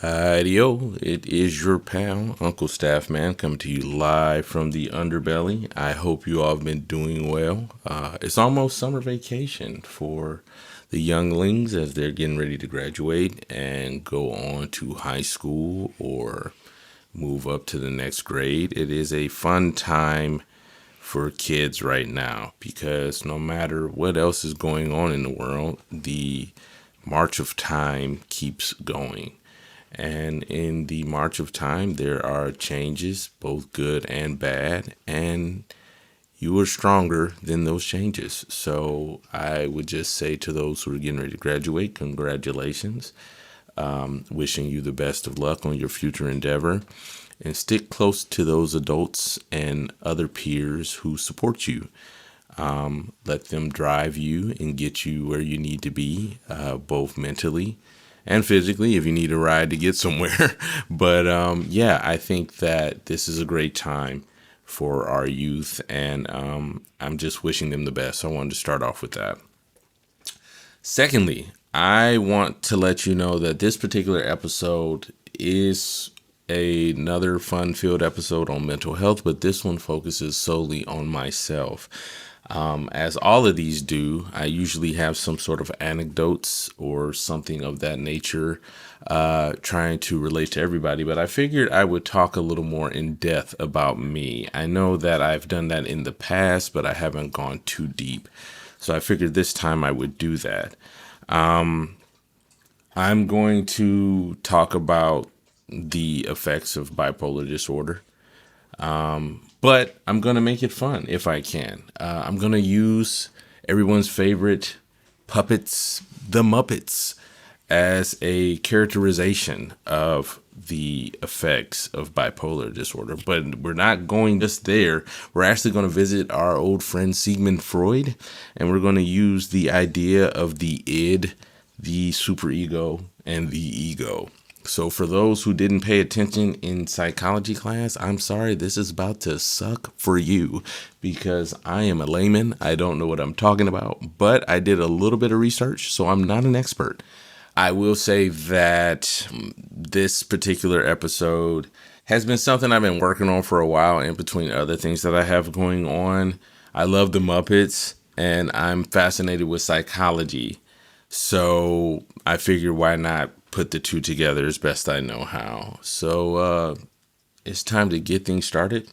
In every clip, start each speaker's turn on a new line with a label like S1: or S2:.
S1: Yo, it is your pal, Uncle Staffman, coming to you live from the underbelly. I hope you all have been doing well. It's almost summer vacation for the younglings as they're getting ready to graduate and go on to high school or move up to the next grade. It is a fun time for kids right now because no matter what else is going on in the world, the march of time keeps going. And in the march of time, there are changes, both good and bad, and you are stronger than those changes. So I would just say to those who are getting ready to graduate, congratulations. Wishing you the best of luck on your future endeavor. And stick close to those adults and other peers who support you. Let them drive you and get you where you need to be, both mentally and physically if you need a ride to get somewhere. But yeah, I think that this is a great time for our youth, and I'm just wishing them the best. So I wanted to start off with that. Secondly, I want to let you know that this particular episode is another fun-filled episode on mental health, but this one focuses solely on myself. As all of these do, I usually have some sort of anecdotes or something of that nature, trying to relate to everybody, but I figured I would talk a little more in depth about me. I know that I've done that in the past, but I haven't gone too deep. So I figured this time I would do that. I'm going to talk about the effects of bipolar disorder. But I'm going to make it fun if I can. I'm going to use everyone's favorite puppets, the Muppets, as a characterization of the effects of bipolar disorder. But we're not going just there. We're actually going to visit our old friend Sigmund Freud, and we're going to use the idea of the id, the superego, and the ego. So for those who didn't pay attention in psychology class, I'm sorry, this is about to suck for you because I am a layman. I don't know what I'm talking about, but I did a little bit of research, so I'm not an expert. I will say that this particular episode has been something I've been working on for a while in between other things that I have going on. I love the Muppets and I'm fascinated with psychology. So I figured why not put the two together as best I know how. So it's time to get things started.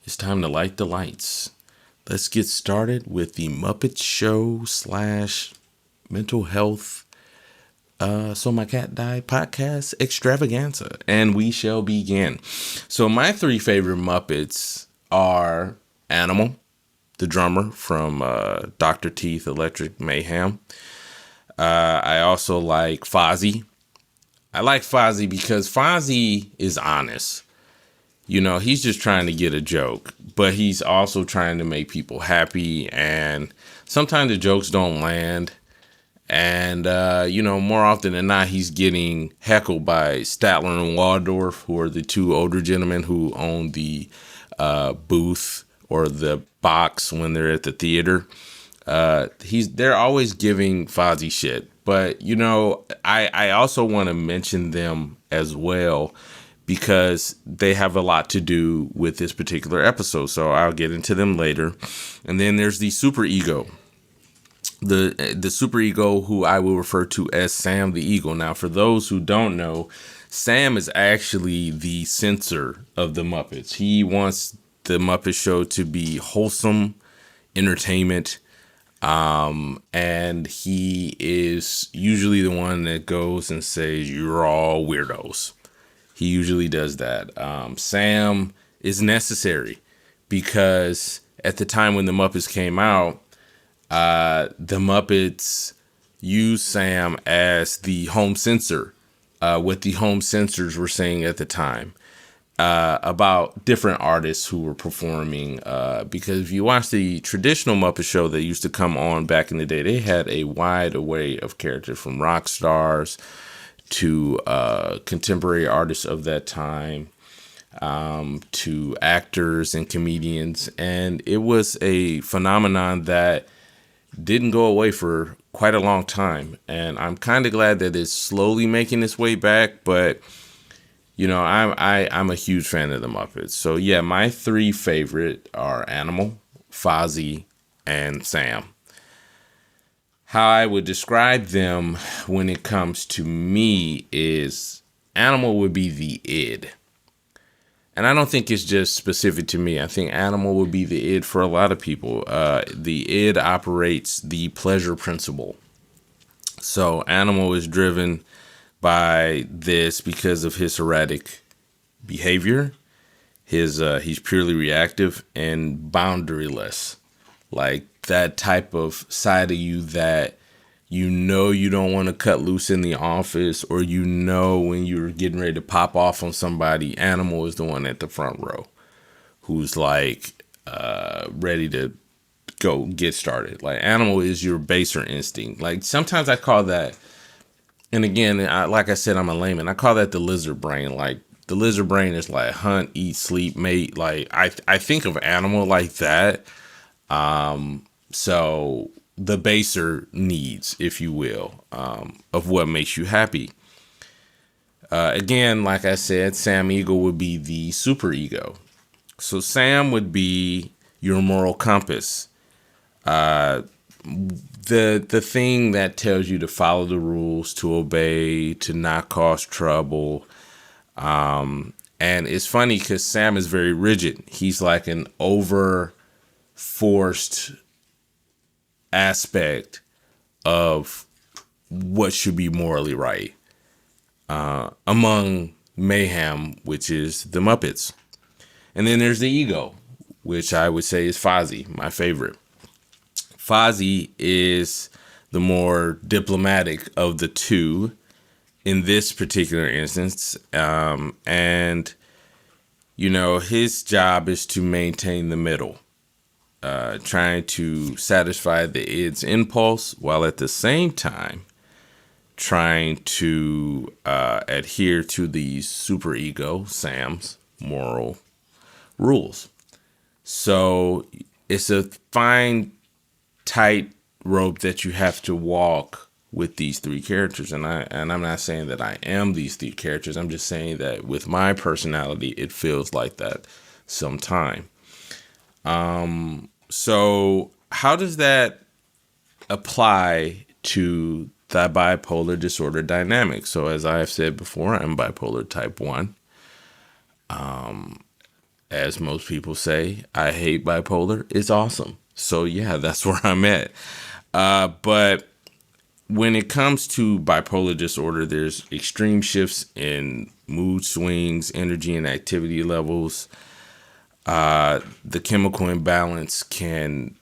S1: It's time to light the lights. Let's get started with the Muppet Show / mental health So My Cat Died podcast extravaganza. And we shall begin. So my three favorite Muppets are Animal, the drummer from Dr. Teeth Electric Mayhem. I also like Fozzie. I like Fozzie because Fozzie is honest. You know, he's just trying to get a joke, but he's also trying to make people happy. And sometimes the jokes don't land. And, more often than not, he's getting heckled by Statler and Waldorf, who are the two older gentlemen who own the booth or the box when they're at the theater. They're always giving Fozzie shit, but I also want to mention them as well because they have a lot to do with this particular episode. So I'll get into them later. And then there's the superego, the superego who I will refer to as Sam the Eagle. Now, for those who don't know, Sam is actually the censor of the Muppets. He wants the Muppet Show to be wholesome entertainment. And he is usually the one that goes and says, "You're all weirdos." He usually does that. Sam is necessary because at the time when the Muppets came out, the Muppets used Sam as the home censor, what the home censors were saying at the time. About different artists who were performing, because if you watch the traditional Muppet Show that used to come on back in the day, they had a wide array of characters from rock stars to contemporary artists of that time, to actors and comedians. And it was a phenomenon that didn't go away for quite a long time, and I'm kind of glad that it's slowly making its way back. But I'm a huge fan of the Muppets. So yeah, my three favorite are Animal, Fozzie, and Sam. How I would describe them when it comes to me is Animal would be the id. And I don't think it's just specific to me. I think Animal would be the id for a lot of people. The id operates the pleasure principle. So Animal is driven by this because of his erratic behavior. He's purely reactive and boundaryless. Like that type of side of you that you don't want to cut loose in the office, or when you're getting ready to pop off on somebody, Animal is the one at the front row who's like ready to go get started. Like Animal is your baser instinct. Like sometimes I call that, and again, like I said, I'm a layman. I call that the lizard brain. Like the lizard brain is like hunt, eat, sleep, mate. Like I think of Animal like that. So the baser needs, if you will, of what makes you happy. Again, like I said, Sam Eagle would be the super ego. So Sam would be your moral compass. The thing that tells you to follow the rules, to obey, to not cause trouble. And it's funny because Sam is very rigid. He's like an over forced aspect of what should be morally right, among Mayhem, which is the Muppets. And then there's the ego, which I would say is Fozzie, my favorite. Fozzie is the more diplomatic of the two in this particular instance. And his job is to maintain the middle. Trying to satisfy the id's impulse while at the same time trying to adhere to the superego, Sam's, moral rules. So it's a fine, tight rope that you have to walk with these three characters. And I'm not saying that I am these three characters. I'm just saying that with my personality, it feels like that sometime. So how does that apply to the bipolar disorder dynamic? So as I have said before, I'm bipolar type 1. As most people say, I hate bipolar. It's awesome. So yeah, that's where I'm at. But when it comes to bipolar disorder, there's extreme shifts in mood swings, energy and activity levels. The chemical imbalance can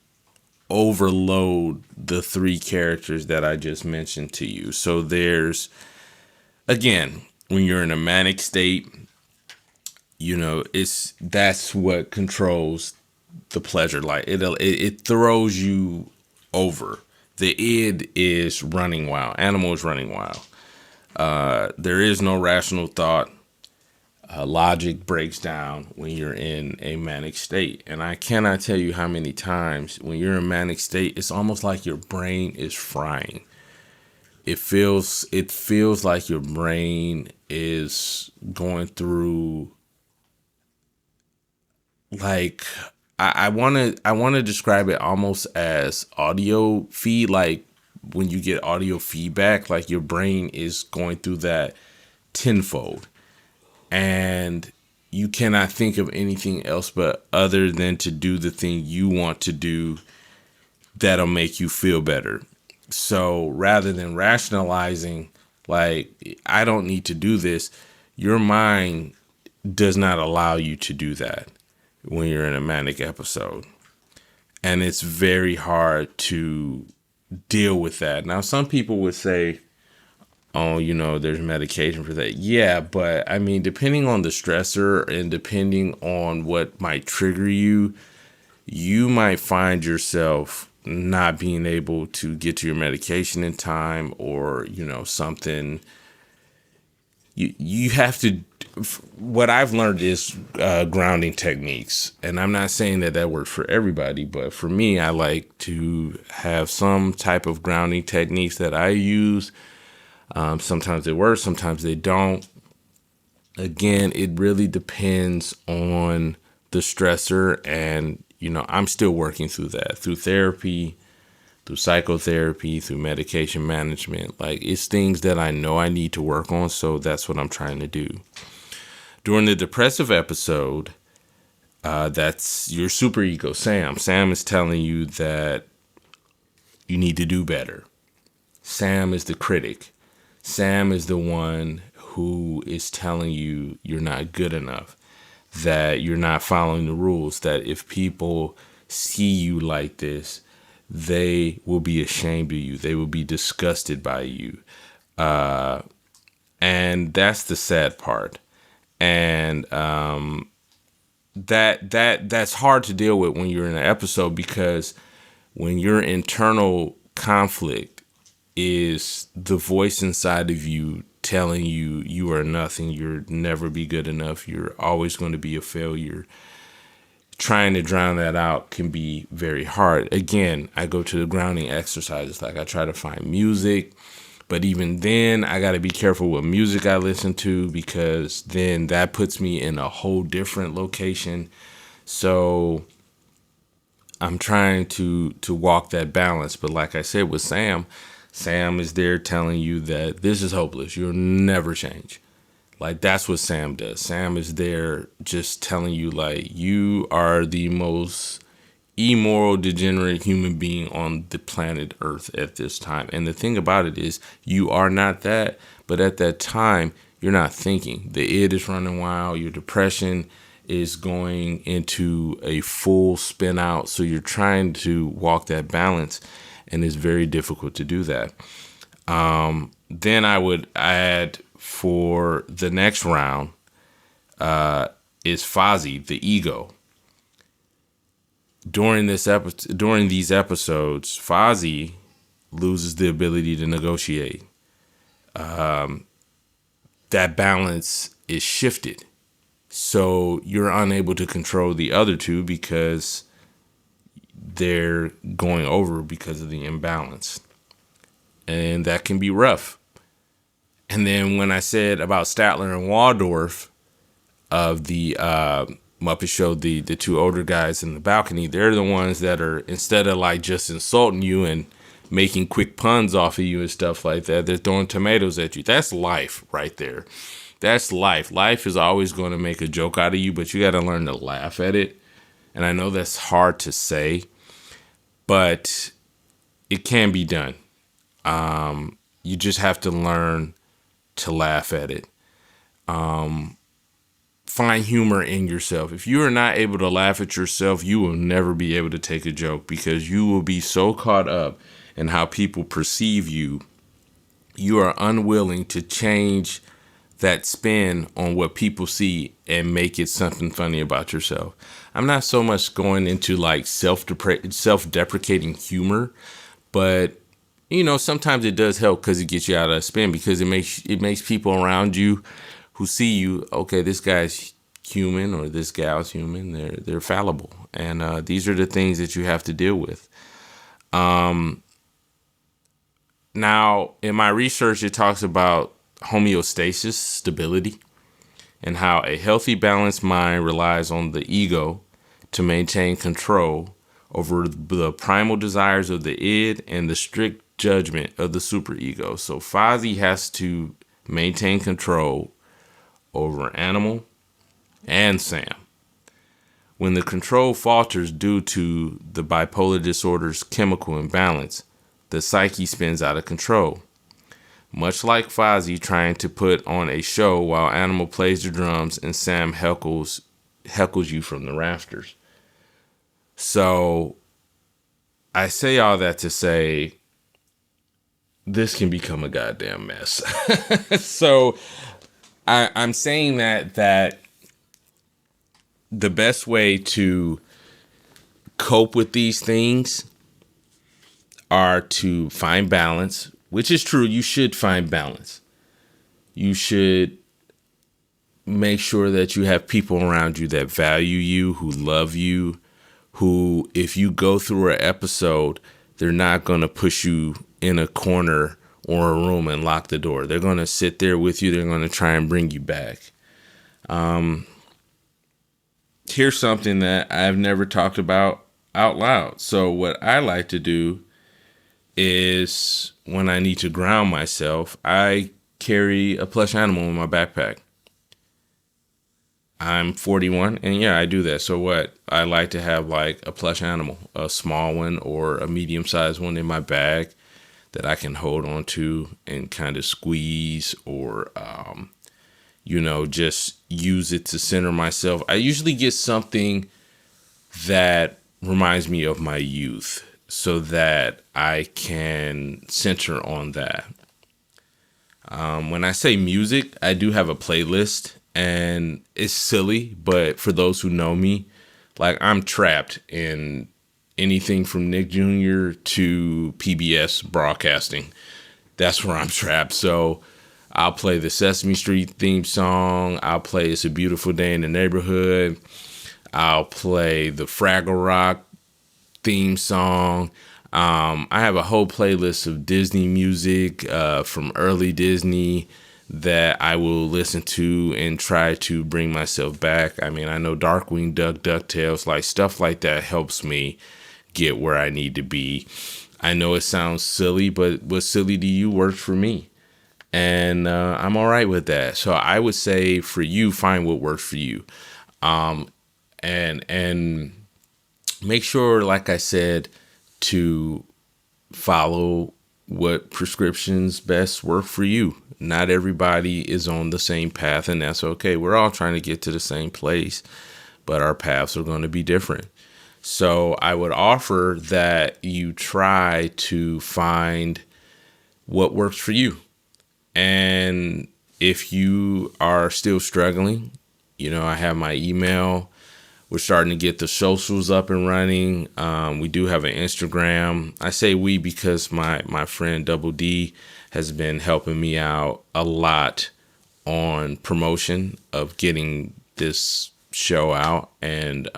S1: overload the three characters that I just mentioned to you. So there's, again, when you're in a manic state, that's what controls the pleasure. Like it throws you over. The id is running wild. Animal is running wild. There is no rational thought. Logic breaks down when you're in a manic state. And I cannot tell you how many times when you're in a manic state, it's almost like your brain is frying. It feels like your brain is going through, like, I want to describe it almost as audio feed. Like when you get audio feedback, like your brain is going through that tenfold. And you cannot think of anything else but other than to do the thing you want to do that'll make you feel better. So rather than rationalizing, like, I don't need to do this, your mind does not allow you to do that when you're in a manic episode. And it's very hard to deal with that. Now, some people would say, oh, there's medication for that. Yeah, but I mean, depending on the stressor and depending on what might trigger you, you might find yourself not being able to get to your medication in time, or, something. You have to, what I've learned is grounding techniques, and I'm not saying that works for everybody, but for me, I like to have some type of grounding techniques that I use. Sometimes they work, sometimes they don't. Again, it really depends on the stressor, and I'm still working through that, through therapy, through psychotherapy, through medication management. Like, it's things that I know I need to work on, so that's what I'm trying to do. During the depressive episode, that's your superego, Sam. Sam is telling you that you need to do better. Sam is the critic. Sam is the one who is telling you you're not good enough, that you're not following the rules, that if people see you like this, they will be ashamed of you. They will be disgusted by you. And that's the sad part. And that's hard to deal with when you're in an episode, because when your internal conflict is the voice inside of you telling you you are nothing, you'll never be good enough, you're always going to be a failure, trying to drown that out can be very hard. Again, I go to the grounding exercises. Like, I try to find music, but even then I got to be careful what music I listen to, because then that puts me in a whole different location. So I'm trying to walk that balance. But like I said with Sam is there telling you that this is hopeless. You'll never change. Like, that's what Sam does. Sam is there just telling you, like, you are the most immoral, degenerate human being on the planet Earth at this time. And the thing about it is, you are not that, but at that time, you're not thinking. The id is running wild. Your depression is going into a full spin out. So you're trying to walk that balance, and it's very difficult to do that. Then I would add, for the next round, is Fozzie, the ego. During these episodes, Fozzie loses the ability to negotiate. That balance is shifted. So you're unable to control the other two because they're going over because of the imbalance. And that can be rough. And then when I said about Statler and Waldorf of the Muppet Show, the two older guys in the balcony, they're the ones that are, instead of like just insulting you and making quick puns off of you and stuff like that, they're throwing tomatoes at you. That's life right there. That's life. Life is always going to make a joke out of you, but you got to learn to laugh at it. And I know that's hard to say, but it can be done. You just have to learn to laugh at it. Find humor in yourself. If you are not able to laugh at yourself, you will never be able to take a joke, because you will be so caught up in how people perceive you. You are unwilling to change that spin on what people see and make it something funny about yourself. I'm not so much going into like self-deprecating humor, but sometimes it does help, because it gets you out of a spin, because it makes people around you who see you, okay, this guy's human or this gal's human. They're fallible, and these are the things that you have to deal with. Now, in my research, it talks about homeostasis, stability, and how a healthy, balanced mind relies on the ego to maintain control over the primal desires of the id and the strict judgment of the superego. So Fozzie has to maintain control over Animal and Sam. When the control falters due to the bipolar disorder's chemical imbalance, the psyche spins out of control. Much like Fozzie trying to put on a show while Animal plays the drums and Sam heckles you from the rafters. So I say all that to say, this can become a goddamn mess. So I'm saying that the best way to cope with these things are to find balance, which is true. You should find balance. You should make sure that you have people around you that value you, who love you, who, if you go through an episode, they're not going to push you in a corner or a room and lock the door. They're going to sit there with you. They're going to try and bring you back. Here's something that I've never talked about out loud. So what I like to do is, when I need to ground myself, I carry a plush animal in my backpack. I'm 41, and yeah, I do that. So what? I like to have like a plush animal, a small one or a medium-sized one in my bag that I can hold on to and kind of squeeze, or just use it to center myself. I usually get something that reminds me of my youth so that I can center on that. When I say music, I do have a playlist, and it's silly, but for those who know me, like, I'm trapped in anything from Nick Jr. to PBS broadcasting. That's where I'm trapped. So I'll play the Sesame Street theme song. I'll play It's a Beautiful Day in the Neighborhood. I'll play the Fraggle Rock theme song. I have a whole playlist of Disney music from early Disney that I will listen to and try to bring myself back. I mean, I know Darkwing Duck, DuckTales, like stuff like that helps me get where I need to be. I know it sounds silly, but what's silly to you works for me. And I'm all right with that. So I would say, for you, find what works for you. And make sure, like I said, to follow what prescriptions best work for you. Not everybody is on the same path, and that's okay. We're all trying to get to the same place, but our paths are going to be different. So I would offer that you try to find what works for you. And if you are still struggling, I have my email. We're starting to get the socials up and running. We do have an Instagram. I say we because my friend Double D has been helping me out a lot on promotion of getting this show out. And,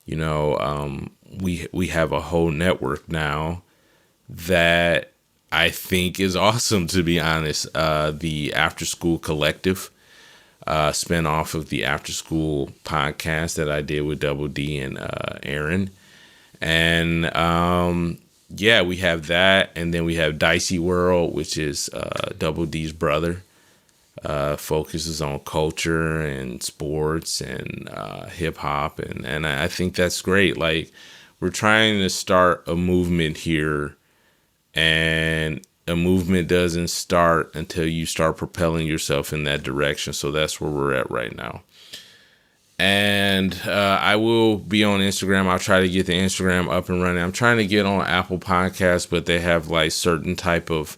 S1: we have a whole network now that I think is awesome, to be honest. The After School Collective, spin off of the After School podcast that I did with Double D and Aaron. And we have that. And then we have Dicey World, which is Double D's brother. Focuses on culture and sports and hip hop. And I think that's great. Like, we're trying to start a movement here, and a movement doesn't start until you start propelling yourself in that direction. So that's where we're at right now. And I will be on Instagram. I'll try to get the Instagram up and running. I'm trying to get on Apple Podcasts, but they have like certain type of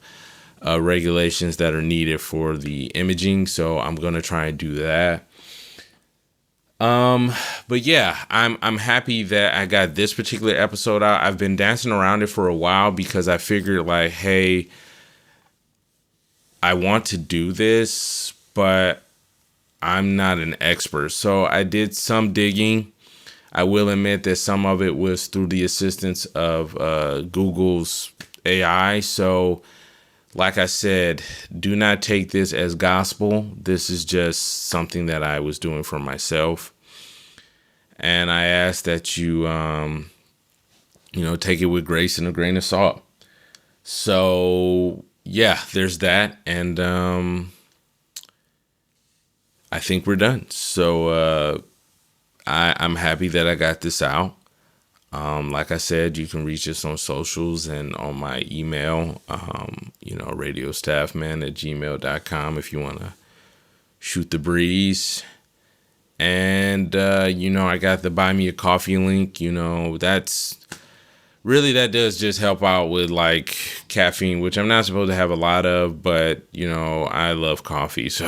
S1: regulations that are needed for the imaging. So I'm going to try and do that. But yeah, I'm happy that I got this particular episode out. I've been dancing around it for a while because I figured, like, hey, I want to do this, but I'm not an expert. So I did some digging. I will admit that some of it was through the assistance of Google's AI. So, like I said, do not take this as gospel. This is just something that I was doing for myself. And I ask that you, take it with grace and a grain of salt. So, yeah, there's that. And I think we're done. So I'm happy that I got this out. Like I said, you can reach us on socials and on my email, radiostaffman@gmail.com if you want to shoot the breeze. And, I got the Buy Me a Coffee link. That does just help out with like caffeine, which I'm not supposed to have a lot of, but I love coffee. So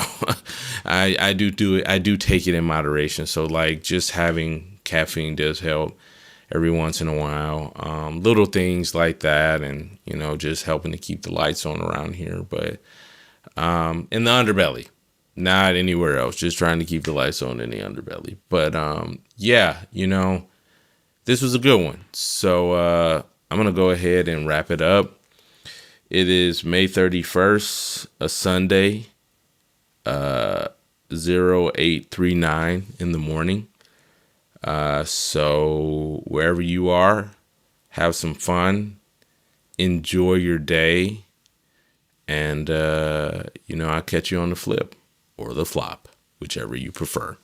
S1: I do it. I do take it in moderation. So like just having caffeine does help every once in a while. Little things like that. And, just helping to keep the lights on around here. But in the underbelly, not anywhere else. Just trying to keep the lights on in the underbelly. But yeah, this was a good one. So I'm gonna go ahead and wrap it up. It is May 31st, a Sunday, 0839 in the morning. So wherever you are, have some fun, enjoy your day, and I'll catch you on the flip or the flop, whichever you prefer.